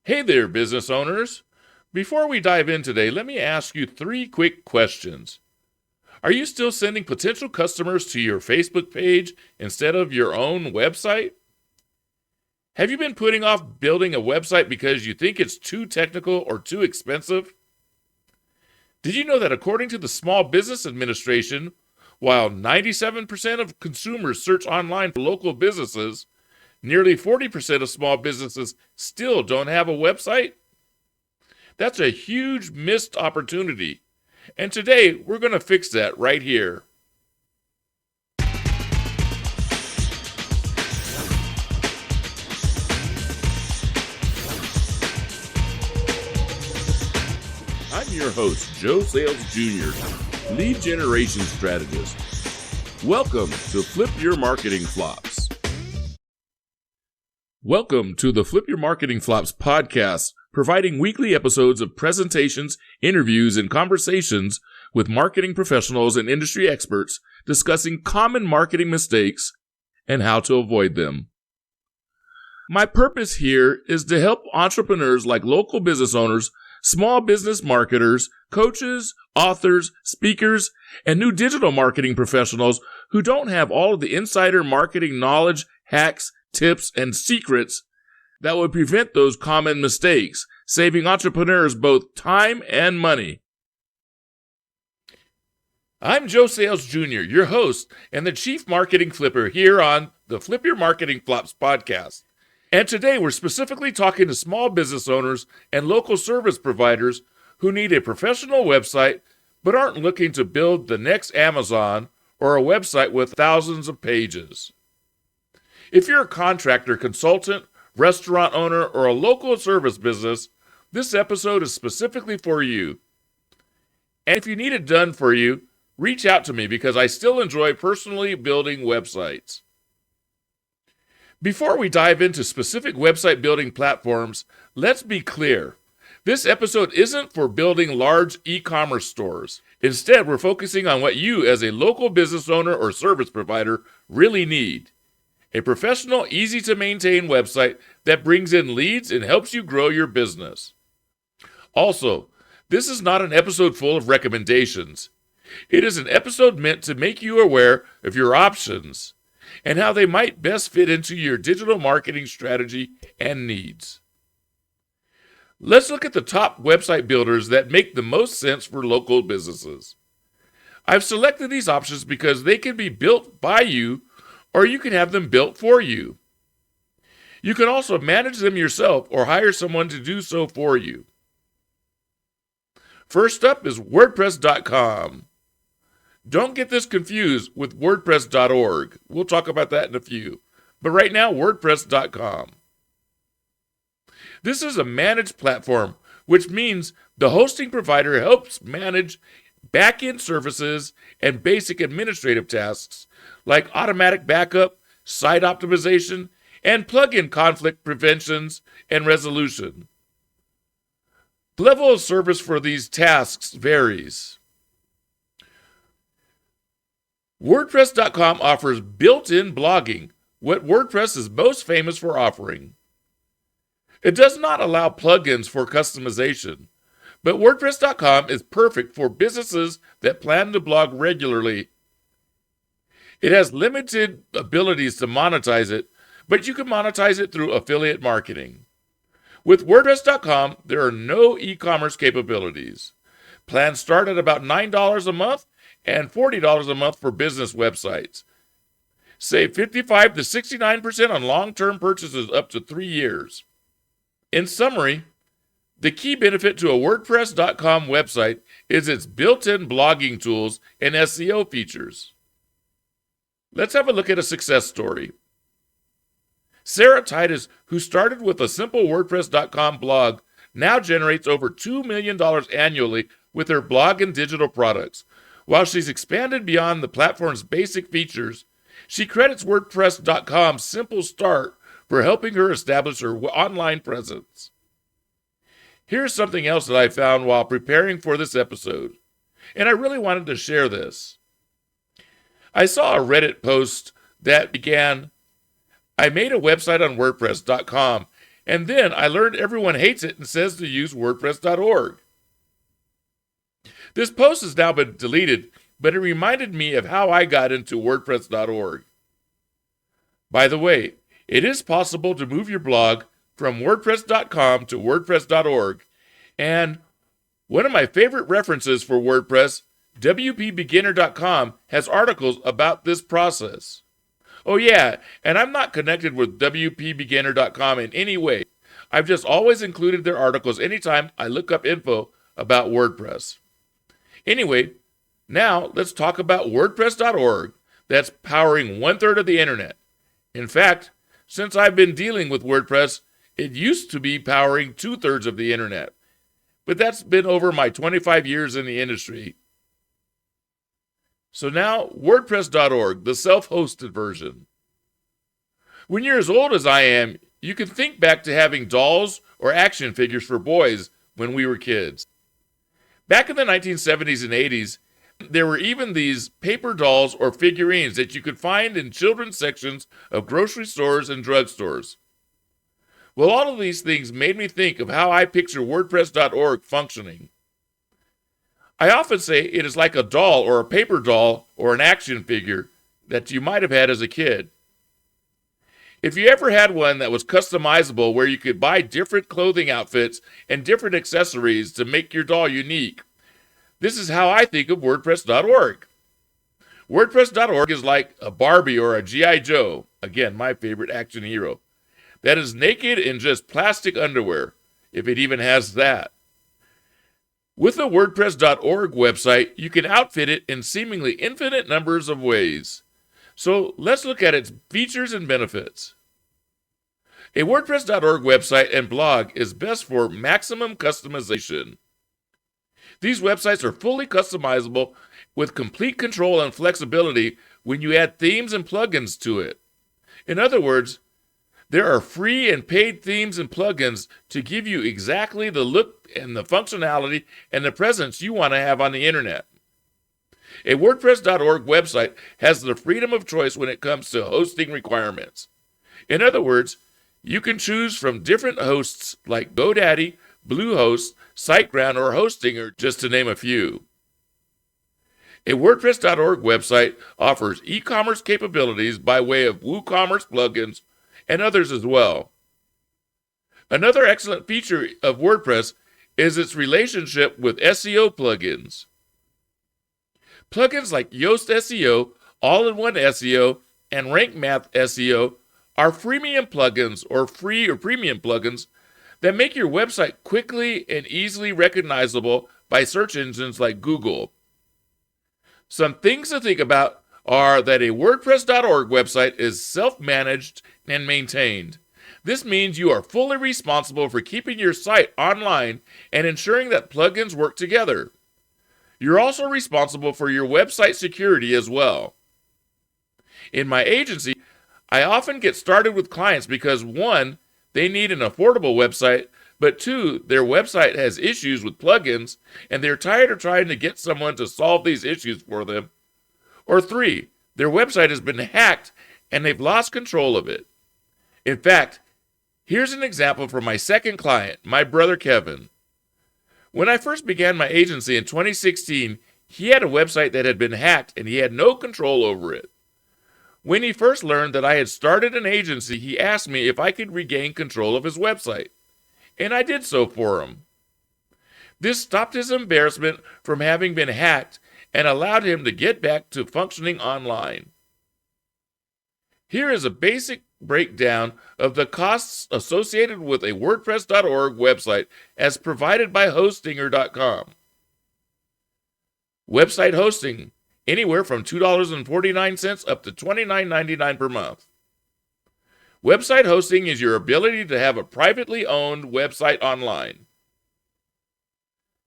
Hey there, business owners. Before we dive in today, let me ask you 3 quick questions. Are you still sending potential customers to your Facebook page instead of your own website? Have you been putting off building a website because you think it's too technical or too expensive? Did you know that according to the Small Business Administration, while 97% of consumers search online for local businesses, nearly 40% of small businesses still don't have a website? That's a huge missed opportunity. And today, we're going to fix that right here. I'm your host, Joe Sales Jr., lead generation strategist. Welcome to Flip Your Marketing Flops. Welcome to the Flip Your Marketing Flops podcast, providing weekly episodes of presentations, interviews, and conversations with marketing professionals and industry experts discussing common marketing mistakes and how to avoid them. My purpose here is to help entrepreneurs like local business owners, small business marketers, coaches, authors, speakers, and new digital marketing professionals who don't have all of the insider marketing knowledge, hacks, tips, and secrets that would prevent those common mistakes, saving entrepreneurs both time and money. I'm Joe Sales Jr., your host and the Chief Marketing Flipper here on the Flip Your Marketing Flops podcast. And today we're specifically talking to small business owners and local service providers who need a professional website but aren't looking to build the next Amazon or a website with thousands of pages. If you're a contractor, consultant, restaurant owner, or a local service business, this episode is specifically for you. And if you need it done for you, reach out to me because I still enjoy personally building websites. Before we dive into specific website building platforms, let's be clear. This episode isn't for building large e-commerce stores. Instead, we're focusing on what you as a local business owner or service provider really need. A professional, easy-to-maintain website that brings in leads and helps you grow your business. Also, this is not an episode full of recommendations. It is an episode meant to make you aware of your options and how they might best fit into your digital marketing strategy and needs. Let's look at the top website builders that make the most sense for local businesses. I've selected these options because they can be built by you or you can have them built for you. You can also manage them yourself or hire someone to do so for you. First up is WordPress.com. Don't get this confused with WordPress.org. We'll talk about that in a few. But right now, WordPress.com. This is a managed platform, which means the hosting provider helps manage back-end services and basic administrative tasks like automatic backup, site optimization, and plugin conflict preventions and resolution. The level of service for these tasks varies. WordPress.com offers built-in blogging, what WordPress is most famous for offering. It does not allow plugins for customization, but WordPress.com is perfect for businesses that plan to blog regularly. It has limited abilities to monetize it, but you can monetize it through affiliate marketing. With WordPress.com, there are no e-commerce capabilities. Plans start at about $9 a month and $40 a month for business websites. Save 55 to 69% on long-term purchases up to 3 years. In summary, the key benefit to a WordPress.com website is its built-in blogging tools and SEO features. Let's have a look at a success story. Sarah Titus, who started with a simple WordPress.com blog, now generates over $2 million annually with her blog and digital products. While she's expanded beyond the platform's basic features, she credits WordPress.com's simple start for helping her establish her online presence. Here's something else that I found while preparing for this episode, and I really wanted to share this. I saw a Reddit post that began, I made a website on WordPress.com And then I learned everyone hates it and says to use WordPress.org. This post has now been deleted, but it reminded me of how I got into WordPress.org. By the way, it is possible to move your blog from WordPress.com to WordPress.org, and one of my favorite references for WordPress, WPBeginner.com, has articles about this process. Oh yeah, and I'm not connected with WPBeginner.com in any way. I've just always included their articles anytime I look up info about WordPress. Anyway, now let's talk about WordPress.org that's powering 1/3 of the internet. In fact, since I've been dealing with WordPress, it used to be powering 2/3 of the internet. But that's been over my 25 years in the industry. So now, WordPress.org, the self-hosted version. When you're as old as I am, you can think back to having dolls or action figures for boys when we were kids. Back in the 1970s and 80s, there were even these paper dolls or figurines that you could find in children's sections of grocery stores and drugstores. Well, all of these things made me think of how I picture WordPress.org functioning. I often say it is like a doll or a paper doll or an action figure that you might have had as a kid. If you ever had one that was customizable where you could buy different clothing outfits and different accessories to make your doll unique, this is how I think of WordPress.org. WordPress.org is like a Barbie or a G.I. Joe, again, my favorite action hero, that is naked in just plastic underwear, if it even has that. With the WordPress.org website, you can outfit it in seemingly infinite numbers of ways. So let's look at its features and benefits. A WordPress.org website and blog is best for maximum customization. These websites are fully customizable with complete control and flexibility when you add themes and plugins to it. In other words, there are free and paid themes and plugins to give you exactly the look and the functionality and the presence you want to have on the internet. A WordPress.org website has the freedom of choice when it comes to hosting requirements. In other words, you can choose from different hosts like GoDaddy, Bluehost, SiteGround, or Hostinger, just to name a few. A WordPress.org website offers e-commerce capabilities by way of WooCommerce plugins and others as well. Another excellent feature of WordPress is its relationship with SEO plugins. Plugins like Yoast SEO, All-in-One SEO, and Rank Math SEO are freemium plugins or free or premium plugins that make your website quickly and easily recognizable by search engines like Google. Some things to think about are that a WordPress.org website is self-managed and maintained. This means you are fully responsible for keeping your site online and ensuring that plugins work together. You're also responsible for your website security as well. In my agency, I often get started with clients because 1, they need an affordable website, but 2, their website has issues with plugins and they're tired of trying to get someone to solve these issues for them. Or 3, their website has been hacked and they've lost control of it. In fact, here's an example from my second client, my brother Kevin. When I first began my agency in 2016, he had a website that had been hacked and he had no control over it. When he first learned that I had started an agency, he asked me if I could regain control of his website, and I did so for him. This stopped his embarrassment from having been hacked and allowed him to get back to functioning online. Here is a basic breakdown of the costs associated with a WordPress.org website as provided by Hostinger.com. Website hosting, anywhere from $2.49 up to $29.99 per month. Website hosting is your ability to have a privately owned website online.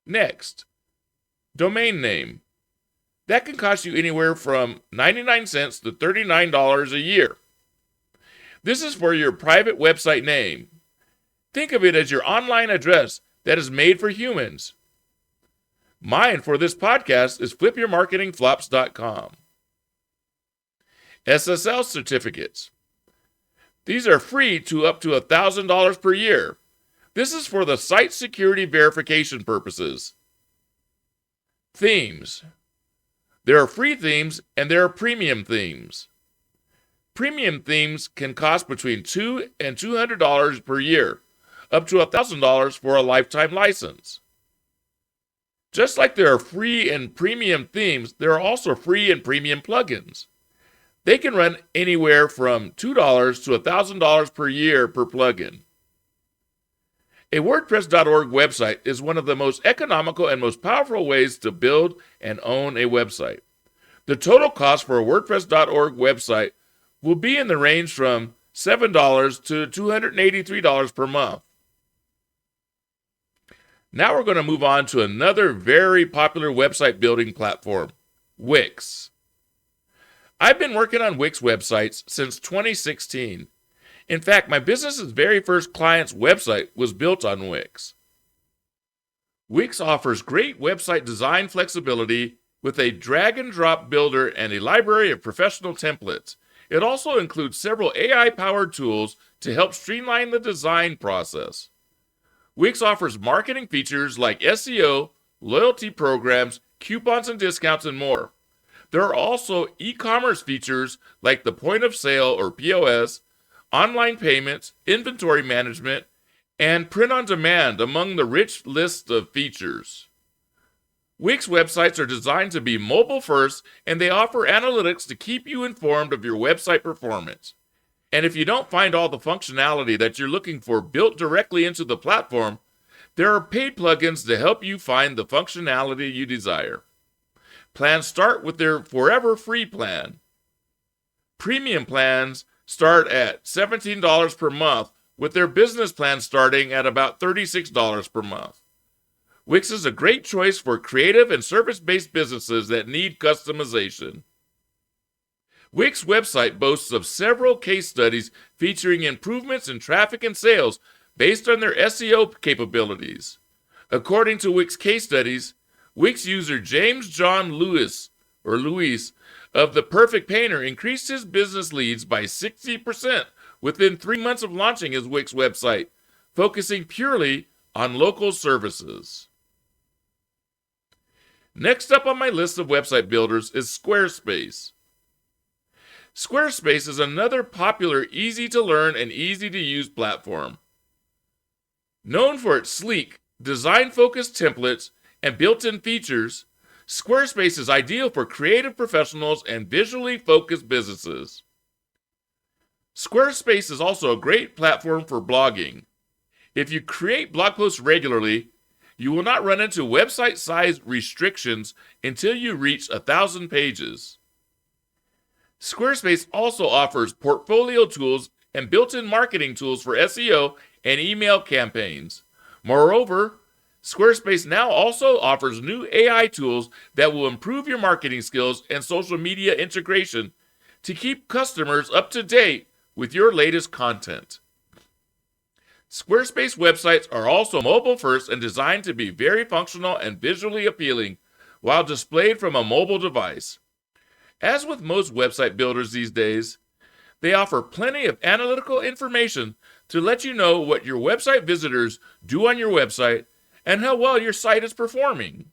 Next, domain name. That can cost you anywhere from 99 cents to $39 a year. This is for your private website name. Think of it as your online address that is made for humans. Mine for this podcast is flipyourmarketingflops.com. SSL certificates. These are free to up to $1,000 per year. This is for the site security verification purposes. Themes. There are free themes and there are premium themes. Premium themes can cost between $200 and $200 per year, up to $1,000 for a lifetime license. Just like there are free and premium themes, there are also free and premium plugins. They can run anywhere from $2 to $1,000 per year per plugin. A WordPress.org website is one of the most economical and most powerful ways to build and own a website. The total cost for a WordPress.org website will be in the range from $7 to $283 per month. Now we're going to move on to another very popular website building platform, Wix. I've been working on Wix websites since 2016. In fact, my business's very first client's website was built on Wix. Wix offers great website design flexibility with a drag-and-drop builder and a library of professional templates. It also includes several AI-powered tools to help streamline the design process. Wix offers marketing features like SEO, loyalty programs, coupons and discounts, and more. There are also e-commerce features like the point of sale or POS, online payments, inventory management, and print on demand among the rich list of features. Wix websites are designed to be mobile first, and they offer analytics to keep you informed of your website performance. And if you don't find all the functionality that you're looking for built directly into the platform, there are paid plugins to help you find the functionality you desire. Plans start with their forever free plan. Premium plans start at $17 per month, with their business plan starting at about $36 per month. Wix is a great choice for creative and service-based businesses that need customization. Wix website boasts of several case studies featuring improvements in traffic and sales based on their SEO capabilities. According to Wix case studies, Wix user James John Lewis of The Perfect Painter increased his business leads by 60% within 3 months of launching his Wix website, focusing purely on local services. Next up on my list of website builders is Squarespace. Squarespace is another popular, easy-to-learn and easy-to-use platform. Known for its sleek, design-focused templates and built-in features, Squarespace is ideal for creative professionals and visually focused businesses. Squarespace is also a great platform for blogging. If you create blog posts regularly, you will not run into website size restrictions until you reach 1,000 pages. Squarespace also offers portfolio tools and built-in marketing tools for SEO and email campaigns. Moreover, Squarespace now also offers new AI tools that will improve your marketing skills and social media integration to keep customers up to date with your latest content. Squarespace websites are also mobile first and designed to be very functional and visually appealing while displayed from a mobile device. As with most website builders these days, they offer plenty of analytical information to let you know what your website visitors do on your website and how well your site is performing.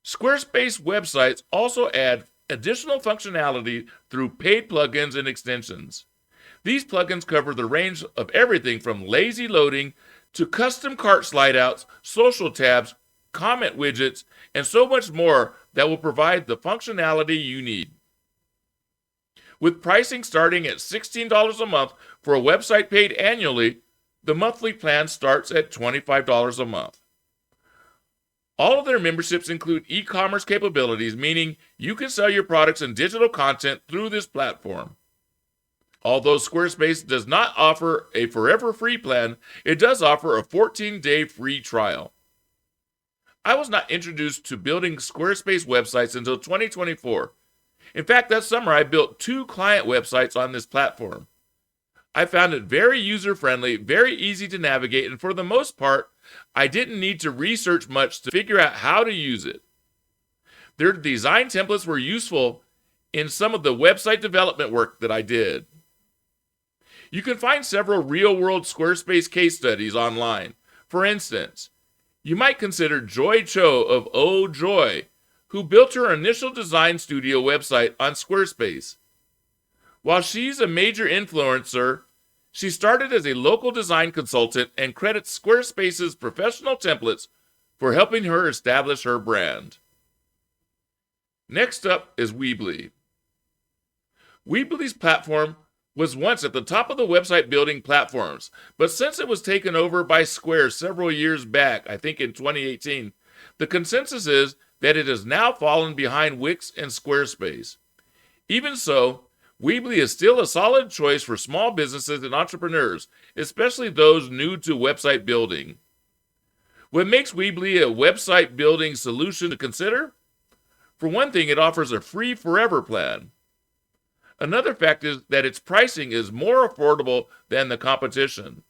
Squarespace websites also add additional functionality through paid plugins and extensions. These plugins cover the range of everything from lazy loading to custom cart slide-outs, social tabs, comment widgets, and so much more that will provide the functionality you need. With pricing starting at $16 a month for a website paid annually, the monthly plan starts at $25 a month. All of their memberships include e-commerce capabilities, meaning you can sell your products and digital content through this platform. Although Squarespace does not offer a forever free plan, it does offer a 14-day free trial. I was not introduced to building Squarespace websites until 2024. In fact, that summer I built 2 client websites on this platform. I found it very user-friendly, very easy to navigate, and for the most part, I didn't need to research much to figure out how to use it. Their design templates were useful in some of the website development work that I did. You can find several real-world Squarespace case studies online. For instance, you might consider Joy Cho of Oh Joy, who built her initial design studio website on Squarespace. While she's a major influencer, she started as a local design consultant and credits Squarespace's professional templates for helping her establish her brand. Next up is Weebly. Weebly's platform was once at the top of the website building platforms, but since it was taken over by Square several years back, I think in 2018, the consensus is that it has now fallen behind Wix and Squarespace. Even so, Weebly is still a solid choice for small businesses and entrepreneurs, especially those new to website building. What makes Weebly a website building solution to consider? For one thing, it offers a free forever plan. Another fact is that its pricing is more affordable than the competition.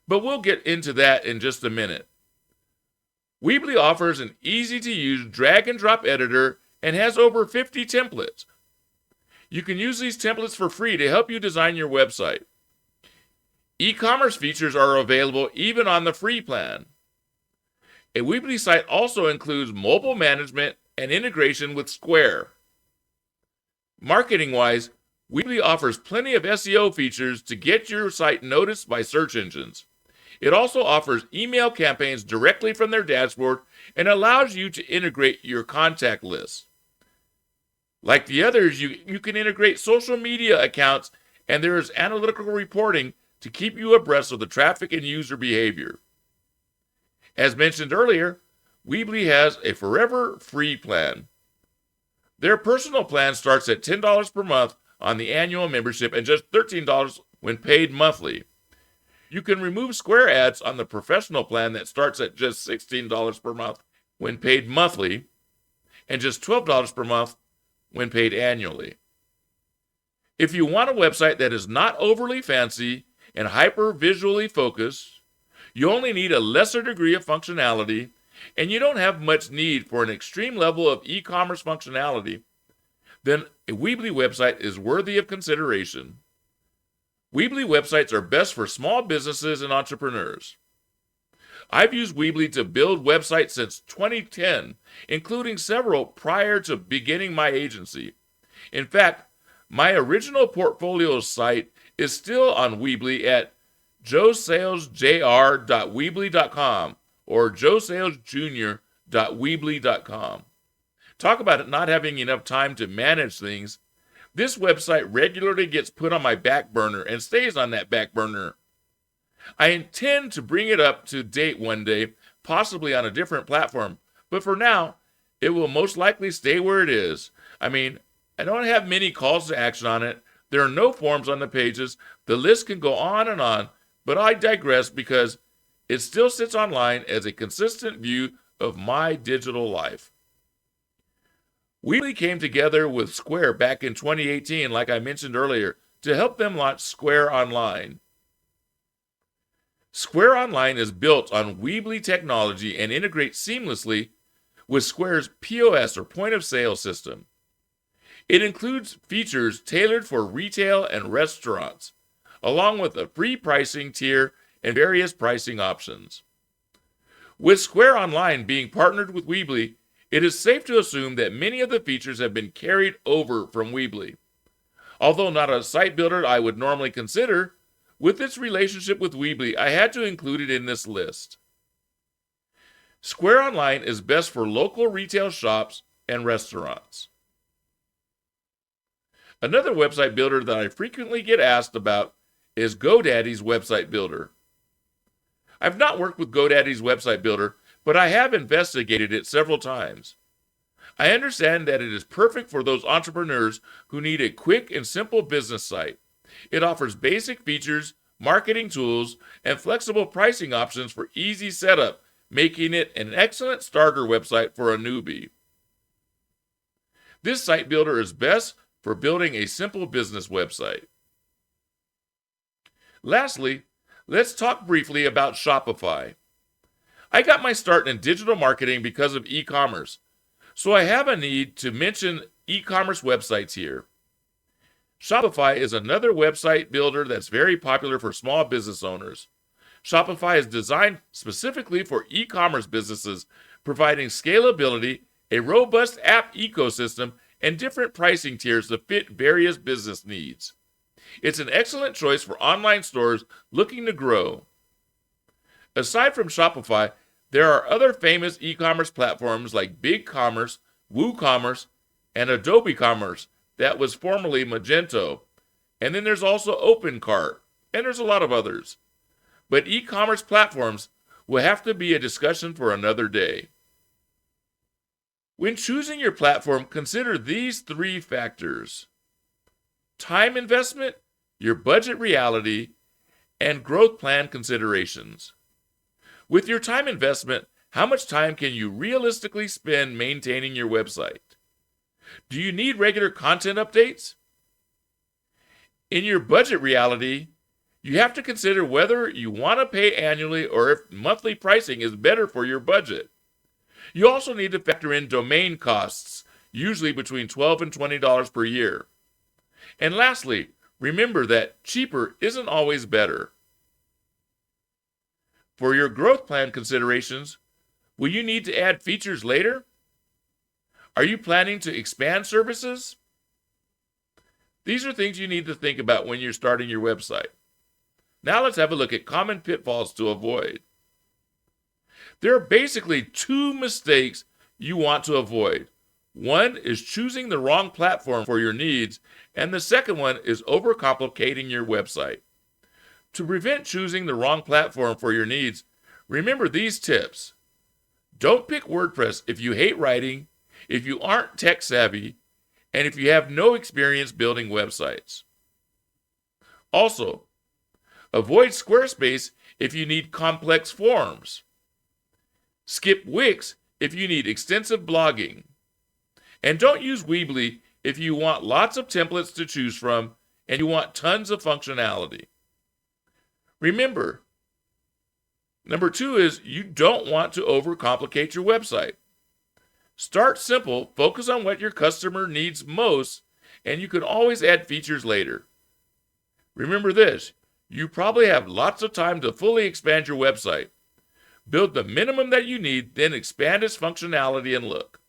But we'll get into that in just a minute. Weebly offers an easy-to-use drag-and-drop editor and has over 50 templates. You can use these templates for free to help you design your website. E-commerce features are available even on the free plan. A Weebly site also includes mobile management and integration with Square. Marketing-wise, Weebly offers plenty of SEO features to get your site noticed by search engines. It also offers email campaigns directly from their dashboard and allows you to integrate your contact list. Like the others, you can integrate social media accounts, and there is analytical reporting to keep you abreast of the traffic and user behavior. As mentioned earlier, Weebly has a forever free plan. Their personal plan starts at $10 per month on the annual membership and just $13 when paid monthly. You can remove Square ads on the professional plan that starts at just $16 per month when paid monthly and just $12 per month when paid annually. If you want a website that is not overly fancy and hyper-visually focused, you only need a lesser degree of functionality, and you don't have much need for an extreme level of e-commerce functionality, then a Weebly website is worthy of consideration. Weebly websites are best for small businesses and entrepreneurs. I've used Weebly to build websites since 2010, including several prior to beginning my agency. In fact, my original portfolio site is still on Weebly at joesalesjr.weebly.com or joesalesjr.weebly.com. Talk about it not having enough time to manage things. This website regularly gets put on my back burner and stays on that back burner. I intend to bring it up to date one day, possibly on a different platform, but for now, it will most likely stay where it is. I don't have many calls to action on it. There are no forms on the pages. The list can go on, but I digress because it still sits online as a consistent view of my digital life. Weebly came together with Square back in 2018, like I mentioned earlier, to help them launch Square Online. Square Online is built on Weebly technology and integrates seamlessly with Square's POS or point of sale system. It includes features tailored for retail and restaurants, along with a free pricing tier and various pricing options. With Square Online being partnered with Weebly, it is safe to assume that many of the features have been carried over from Weebly. Although not a site builder I would normally consider, with its relationship with Weebly, I had to include it in this list. Square Online is best for local retail shops and restaurants. Another website builder that I frequently get asked about is GoDaddy's website builder. I've not worked with GoDaddy's website builder, but I have investigated it several times. I understand that it is perfect for those entrepreneurs who need a quick and simple business site. It offers basic features, marketing tools, and flexible pricing options for easy setup, making it an excellent starter website for a newbie. This site builder is best for building a simple business website. Lastly, let's talk briefly about Shopify. I got my start in digital marketing because of e-commerce, so I have a need to mention e-commerce websites here. Shopify is another website builder that's very popular for small business owners. Shopify is designed specifically for e-commerce businesses, providing scalability, a robust app ecosystem, and different pricing tiers to fit various business needs. It's an excellent choice for online stores looking to grow. Aside from Shopify, there are other famous e-commerce platforms like BigCommerce, WooCommerce, and Adobe Commerce that was formerly Magento. And then there's also OpenCart, and there's a lot of others. But e-commerce platforms will have to be a discussion for another day. When choosing your platform, consider these 3 factors: time investment, your budget reality, and growth plan considerations. With your time investment, how much time can you realistically spend maintaining your website? Do you need regular content updates? In your budget reality, you have to consider whether you want to pay annually or if monthly pricing is better for your budget. You also need to factor in domain costs, usually between $12 and $20 per year. And lastly, remember that cheaper isn't always better. For your growth plan considerations, will you need to add features later? Are you planning to expand services? These are things you need to think about when you're starting your website. Now let's have a look at common pitfalls to avoid. There are basically 2 mistakes you want to avoid. One is choosing the wrong platform for your needs, and the second one is overcomplicating your website. To prevent choosing the wrong platform for your needs, remember these tips. Don't pick WordPress if you hate writing, if you aren't tech savvy, and if you have no experience building websites. Also, avoid Squarespace if you need complex forms. Skip Wix if you need extensive blogging. And don't use Weebly if you want lots of templates to choose from and you want tons of functionality. Remember, number 2 is you don't want to overcomplicate your website. Start simple, focus on what your customer needs most, and you can always add features later. Remember this, you probably have lots of time to fully expand your website. Build the minimum that you need, then expand its functionality and look.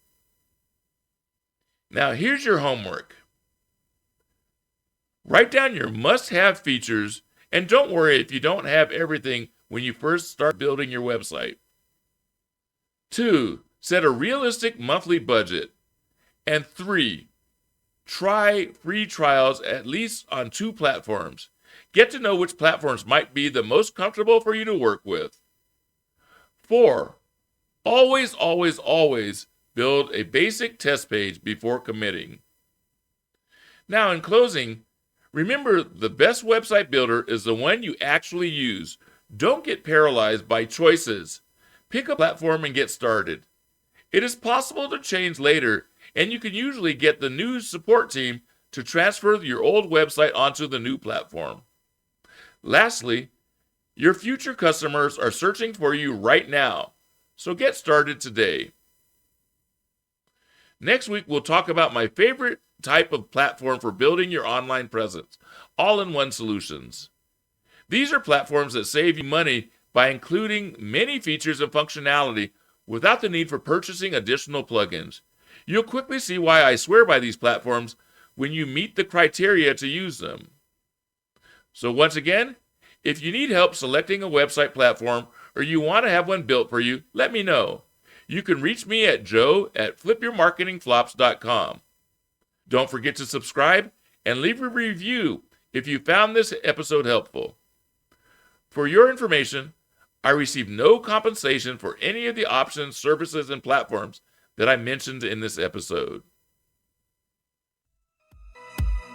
Now here's your homework. Write down your must-have features, and don't worry if you don't have everything when you first start building your website. 2, set a realistic monthly budget. And 3, try free trials at least on 2 platforms. Get to know which platforms might be the most comfortable for you to work with. 4, always build a basic test page before committing. Now, in closing, remember the best website builder is the one you actually use. Don't get paralyzed by choices. Pick a platform and get started. It is possible to change later, and you can usually get the new support team to transfer your old website onto the new platform. Lastly, your future customers are searching for you right now, so get started today. Next week, we'll talk about my favorite type of platform for building your online presence, all-in-one solutions. These are platforms that save you money by including many features and functionality without the need for purchasing additional plugins. You'll quickly see why I swear by these platforms when you meet the criteria to use them. So once again, if you need help selecting a website platform or you want to have one built for you, let me know. You can reach me at joe@flipyourmarketingflops.com. Don't forget to subscribe and leave a review if you found this episode helpful. For your information, I receive no compensation for any of the options, services, and platforms that I mentioned in this episode.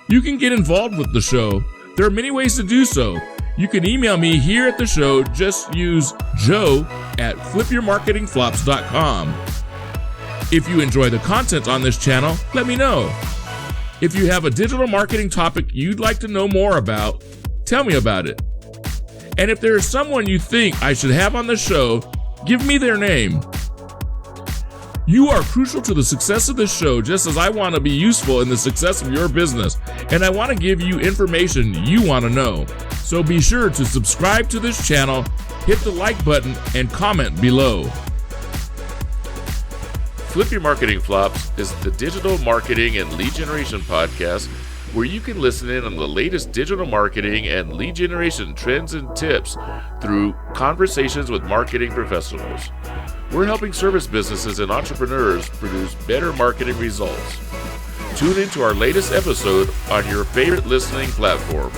You can get involved with the show. There are many ways to do so. You can email me here at the show. Just use joe@flipyourmarketingflops.com. If you enjoy the content on this channel, let me know. If you have a digital marketing topic you'd like to know more about, tell me about it. And if there is someone you think I should have on the show, give me their name. You are crucial to the success of this show, just as I want to be useful in the success of your business, and I want to give you information you want to know. So be sure to subscribe to this channel, hit the like button, and comment below. Flip Your Marketing Flops is the digital marketing and lead generation podcast where you can listen in on the latest digital marketing and lead generation trends and tips through conversations with marketing professionals. We're helping service businesses and entrepreneurs produce better marketing results. Tune into our latest episode on your favorite listening platform.